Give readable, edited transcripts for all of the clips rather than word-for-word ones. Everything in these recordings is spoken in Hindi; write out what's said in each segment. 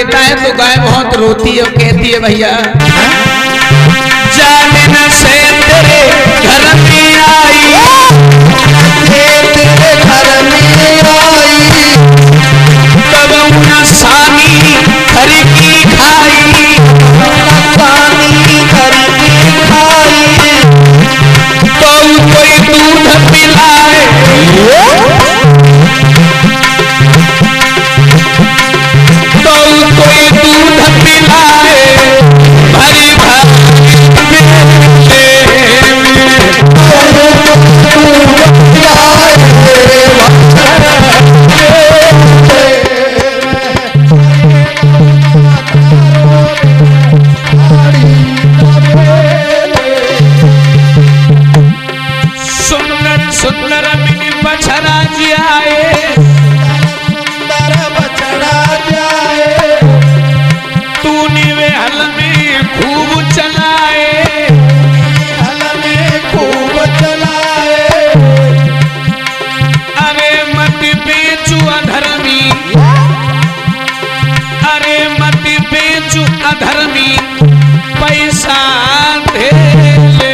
देता है तो गाय बहुत रोती है, कहती है भैया जाने न से तेरे घर में आई, तेरे घर में आई, तब न सानी घर की खाई, सानी घर की खाई, तो कोई दूध पिलाए, तो कोई दूध पिलाए, भरी भरी सुंदर मिनी बछड़ा जी आए, सुंदर बछड़ा जाए, तूने वे हल में खूब चलाए, हल में खूब चलाए, अरे मत बेचू अधर्मी, अरे मत बेचू अधर्मी, पैसा दे ले,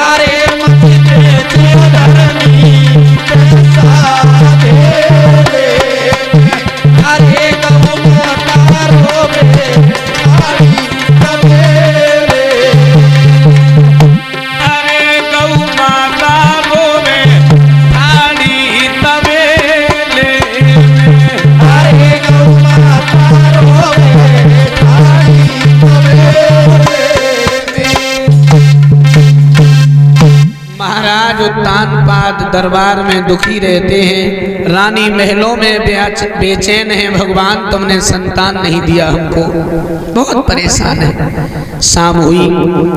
अरे मत बेचू अधर्मी, पैसा दे ले, अरे गौ माता रोवे थाली तबेले, अरे गौ माता रोवे थाली तबेले, अरे गौ माता रोवे थाली तबेले। महाराज उत्तानपाद दरबार में दुखी रहते हैं, रानी महलों में बेचैन है, भगवान तुमने संतान नहीं दिया हमको, बहुत परेशान है। शाम हुई,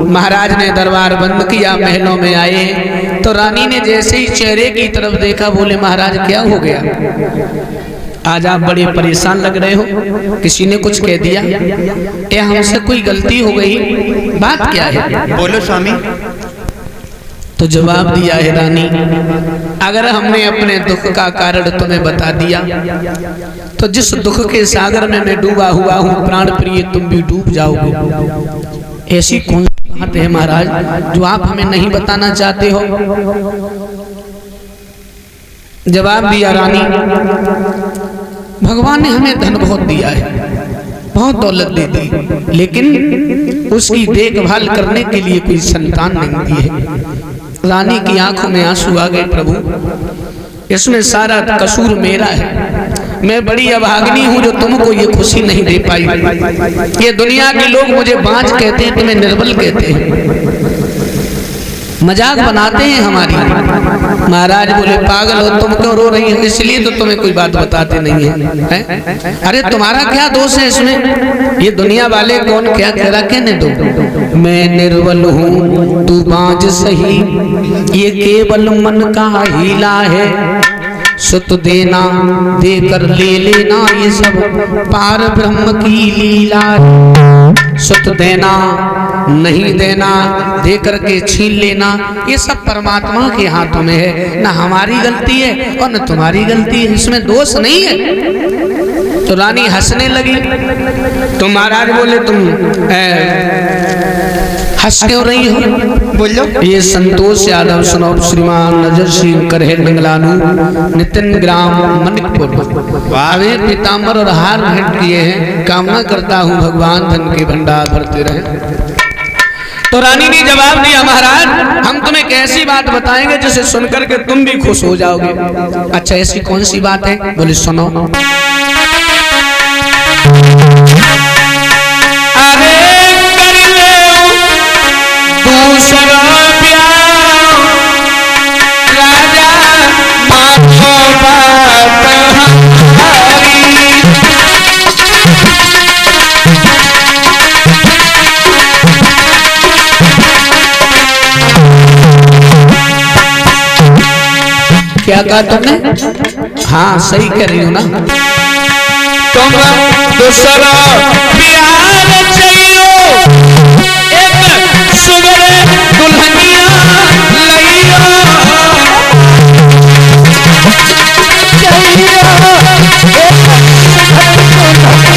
महाराज ने दरबार बंद किया, महलों में आए तो रानी ने जैसे ही चेहरे की तरफ देखा बोले महाराज क्या हो गया, आज आप बड़े परेशान लग रहे हो, किसी ने कुछ कह दिया या हमसे कोई गलती हो गई, बात क्या है, बोलो स्वामी। तो जवाब दिया है रानी, अगर हमने अपने दुख का कारण तुम्हें बता दिया तो जिस दुख के सागर में मैं डूबा हुआ हूँ प्राण प्रिय तुम भी डूब जाओगे। ऐसी कौन सी बात है महाराज जो आप हमें नहीं बताना चाहते हो। जवाब दिया रानी, भगवान ने हमें धन बहुत दिया है, बहुत दौलत दे दी, लेकिन उसकी देखभाल करने के लिए कोई संतान नहीं दी है। रानी की आंखों में आंसू आ गए, प्रभु इसमें सारा कसूर मेरा है, मैं बड़ी अभागिनी हूँ जो तुमको ये खुशी नहीं दे पाई। ये दुनिया के लोग मुझे बांझ कहते हैं, तुम्हें निर्बल कहते हैं, मजाक बनाते हैं हमारी। महाराज बोले पागल हो तुम, क्यों रो रही हो, इसलिए तो तुम्हें कोई बात बताते नहीं है, अरे तुम्हारा क्या दोष है इसमें, ये दुनिया वाले कौन क्या कह रहा, कहने दो, मैं निर्बल हूँ तू बांझ सही, ये केवल मन का हीला है, सुत देना देकर ले लेना ये सब पार ब्रह्म की लीला, सुत देना नहीं देना दे करके छीन लेना ये सब परमात्मा के हाथों में है, ना हमारी गलती है और न तुम्हारी गलती है, इसमें दोष नहीं है। तो रानी हंसने लगी, तो महाराज बोले तुम हंस क्यों रही हो, बोलो। ये संतोष यादव सुनो, श्रीमान नजर सिंह करहेल मंगलानु नितिन ग्राम मनिकपुर, वे पीताम्बर और हार भेंट किए हैं, कामना करता हूँ भगवान धन के भंडार भरते रहे। तो रानी ने जवाब दिया, महाराज हम तुम्हें एक ऐसी बात बताएंगे जिसे सुनकर के तुम भी खुश हो जाओगे। अच्छा ऐसी कौन सी बात है, बोले सुनो। अरे कर ले दूसरा प्यार राजा मानो बात हमारी, क्या कहा तुमने, हाँ सही कह रही हो ना, तुम दूसरा प्यार चाहिए, एक सुगर दुल्हनिया लइयो चाहिए, एक सुगर दुल्हनिया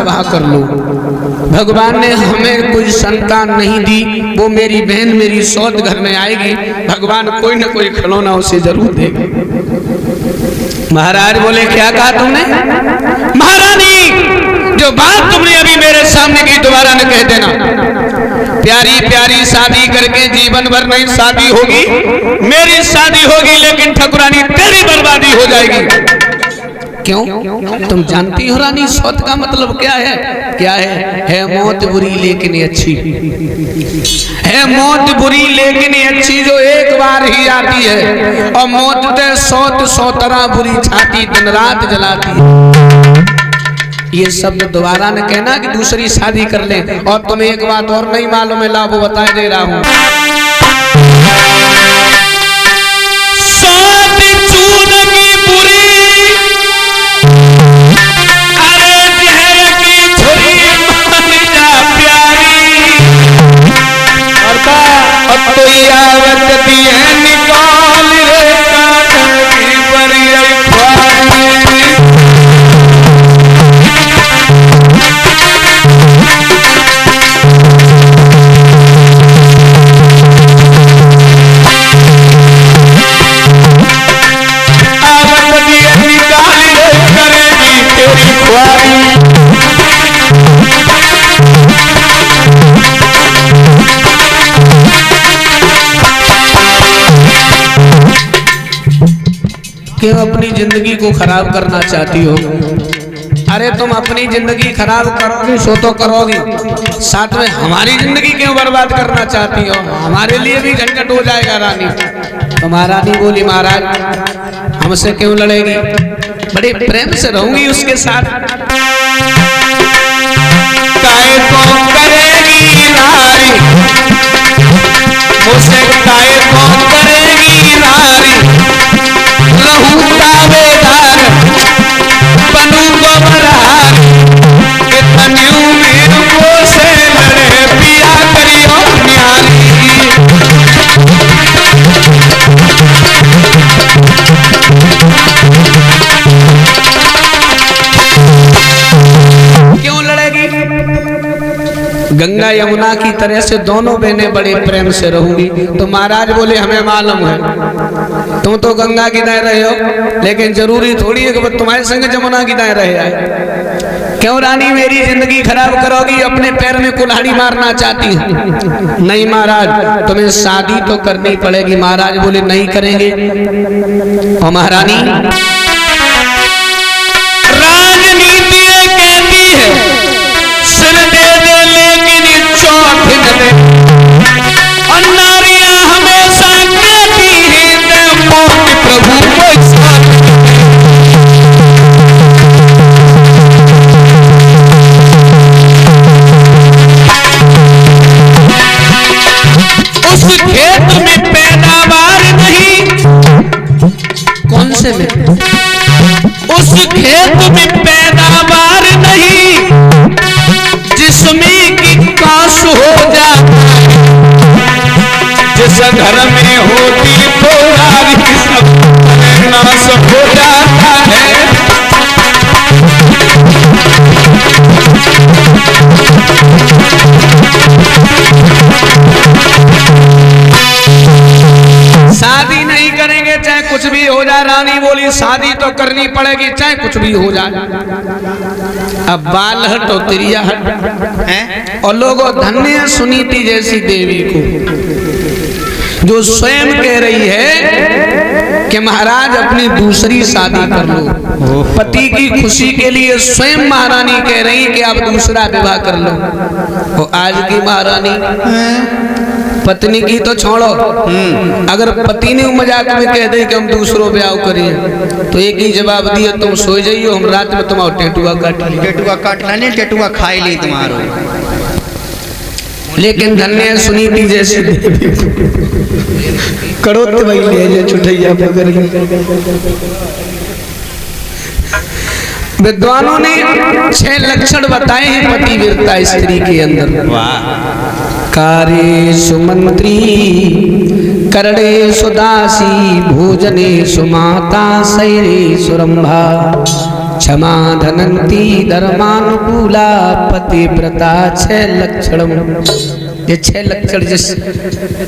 विवाह कर लो। भगवान ने हमें कोई संतान नहीं दी, वो मेरी बहन मेरी सौत घर में आएगी, भगवान कोई न कोई खिलौना उसे जरूर देगा। महाराज बोले क्या कहा तुमने? महारानी जो बात तुमने अभी मेरे सामने की दोबारा न कह देना। प्यारी प्यारी शादी करके जीवन भर नहीं शादी होगी, मेरी शादी होगी लेकिन ठकुरानी तेरी बर्बादी हो जाएगी। क्यों? तुम जानती हो रानी सौत का मतलब क्या है? क्या है मौत बुरी लेकिन अच्छी है। मौत बुरी लेकिन अच्छी जो एक बार ही आती है, और मौत ते सौत सौतरा बुरी छाती दिन रात जलाती है। ये शब्द दोबारा न कहना कि दूसरी शादी कर ले। और तुम्हें एक बात और नहीं मालूम है, ला वो बता दे रहा हूं। सौत चूर की बुरी, अरे जहर की छुरी मान जा प्यारी, और तो यावत दिए निकाल रे काटनी बड़ी ख्वारी। क्यों अपनी जिंदगी को खराब करना चाहती हो? अरे तुम अपनी जिंदगी खराब करोगी सो तो करोगी, साथ में हमारी जिंदगी क्यों बर्बाद करना चाहती हो? हमारे लिए भी झंझट हो जाएगा रानी। तो महारानी बोली महाराज हमसे क्यों लड़ेगी, बड़े प्रेम से रहूंगी उसके साथ। काहे को करेगी नारी मुझसे, काहे को करेगी नारी, रहूं दावेदार बनूं गोबरहार, इतनी उम्मीद को से लड़े पिया करियो न्यारी। क्यों लड़ेगी? गंगा यमुना की तरह से दोनों बहनें बड़े प्रेम से रहूंगी। तो महाराज बोले हमें मालूम है तुम तो गंगा की दाएं रहे हो, लेकिन जरूरी थोड़ी है कि तुम्हारे संग जमुना की दाएं रहे आए। क्यों रानी मेरी जिंदगी खराब करोगी, अपने पैर में कुल्हाड़ी मारना चाहती हो? नहीं महाराज तुम्हें शादी तो करनी पड़ेगी। महाराज बोले नहीं करेंगे। और महारानी राजनीति कहती है सिर दे दे लेकिन चौथ न दे, और नारियां हमेशा कहती है मौत प्रभु को साथ। उस खेत में पैदावार नहीं, कौन से में? उस खेत में पैदावार नहीं जिसमें की काश हो जाता है, जिस घर में होती फौलादी सब नाश हो जाता है। शादी नहीं करेंगे चाहे कुछ भी हो जाए। रानी बोली शादी तो करनी पड़ेगी चाहे कुछ भी हो जाए। अब बाल हट और तिरिया हट है। और लोगों धन्य सुनीति जैसी देवी को जो स्वयं कह रही है कि महाराज अपनी दूसरी शादी कर लो। पति की खुशी के लिए स्वयं महारानी कह रही कि आप दूसरा विवाह कर लो। और आज की महारानी पत्नी की तो छोड़ो, अगर पति ने मजाक में कह दे कि हम दूसरों ब्याह करिए तो एक ही जवाब दिए तुम सो जाइयो, हम रात में तुम्हारा टेटुआ काट लाने, टेटुआ खाई ली तुम्हारो। लेकिन धन्य सुनीति जैसी करो तो वही ले छुटैया पकड़। विद्वानों ने 6 लक्षण बताए हैं पतिव्रता स्त्री के अंदर। कार्ये सुमंत्री, करणे सुदासी, भोजने सुमाता, शयने सुरंभा, क्षमा धनंती धर्मानुकूला पतिव्रता 6 लक्षण। ये 6 लक्षण जिस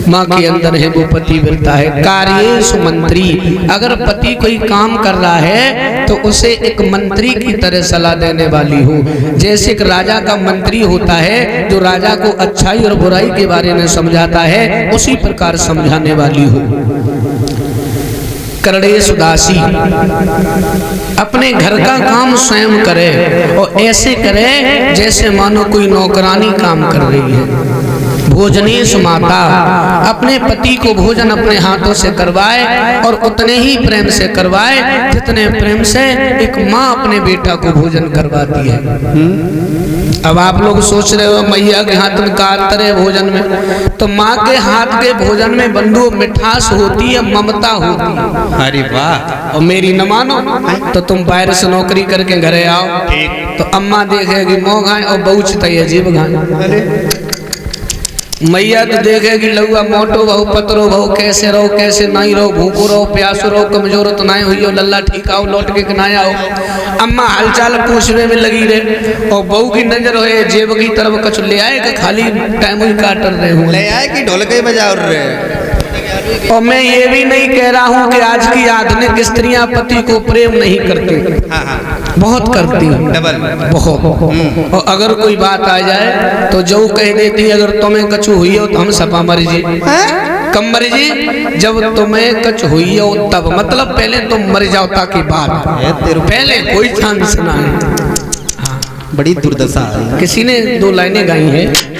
माँ के अंदर है वो पतिव्रता है। कार्येषु मंत्री, अगर पति कोई काम कर रहा है तो उसे एक मंत्री की तरह सलाह देने वाली हो। जैसे एक राजा का मंत्री होता है जो राजा को अच्छाई और बुराई के बारे में समझाता है, उसी प्रकार समझाने वाली हो। करणेषु दासी, अपने घर का काम स्वयं करे और ऐसे करे जैसे मानो कोई नौकरानी काम कर रही है। भोजनेषु माता, अपने पति को भोजन अपने हाथों से करवाए और उतने ही प्रेम से करवाए जितने प्रेम से एक माँ अपने बेटा को भोजन करवाती है। अब आप लोग सोच रहे हो मैया के हाथ में का अंतर है भोजन में, तो माँ के हाथ के भोजन में बंधु मिठास होती है, ममता होती है। अरे वाह। और मेरी न मानो तो तुम बाहर से नौकरी करके घरे आओ तो अम्मा देखेगी मोह खाए और बहू चिताई अजीब खाए। मैया तो देखेगी लहुआ मोटो बहु पतरो बहु, कैसे रहो कैसे नहीं रहो, भूखो रहो प्यासो रहो, कमजोर तो नहीं हुई हो, लल्ला ठीक आओ लौट के ना आओ। अम्मा हालचाल पूछने में लगी रहे और बहू की नजर होए जेब की तरफ कछ ले आए कि खाली टाइम ही काट रहे हो, ले आए कि ढोल के बजा रहे। और मैं ये भी नहीं कह रहा हूँ कि आज की आधुनिक स्त्रियां पति को प्रेम नहीं करती, बहुत करती बहुत। और अगर कोई बात आ जाए तो जो कह देती है अगर तुम्हें कछु हुई हो तो हम सपा मर जी, कम मर जी, जब तुम्हें कछ हुई हो तब, मतलब पहले तुम मर जाओ ताकि बात, पहले कोई चांस ना है। बड़ी दुर्दशा है। किसी ने 2 लाइनें गाई है।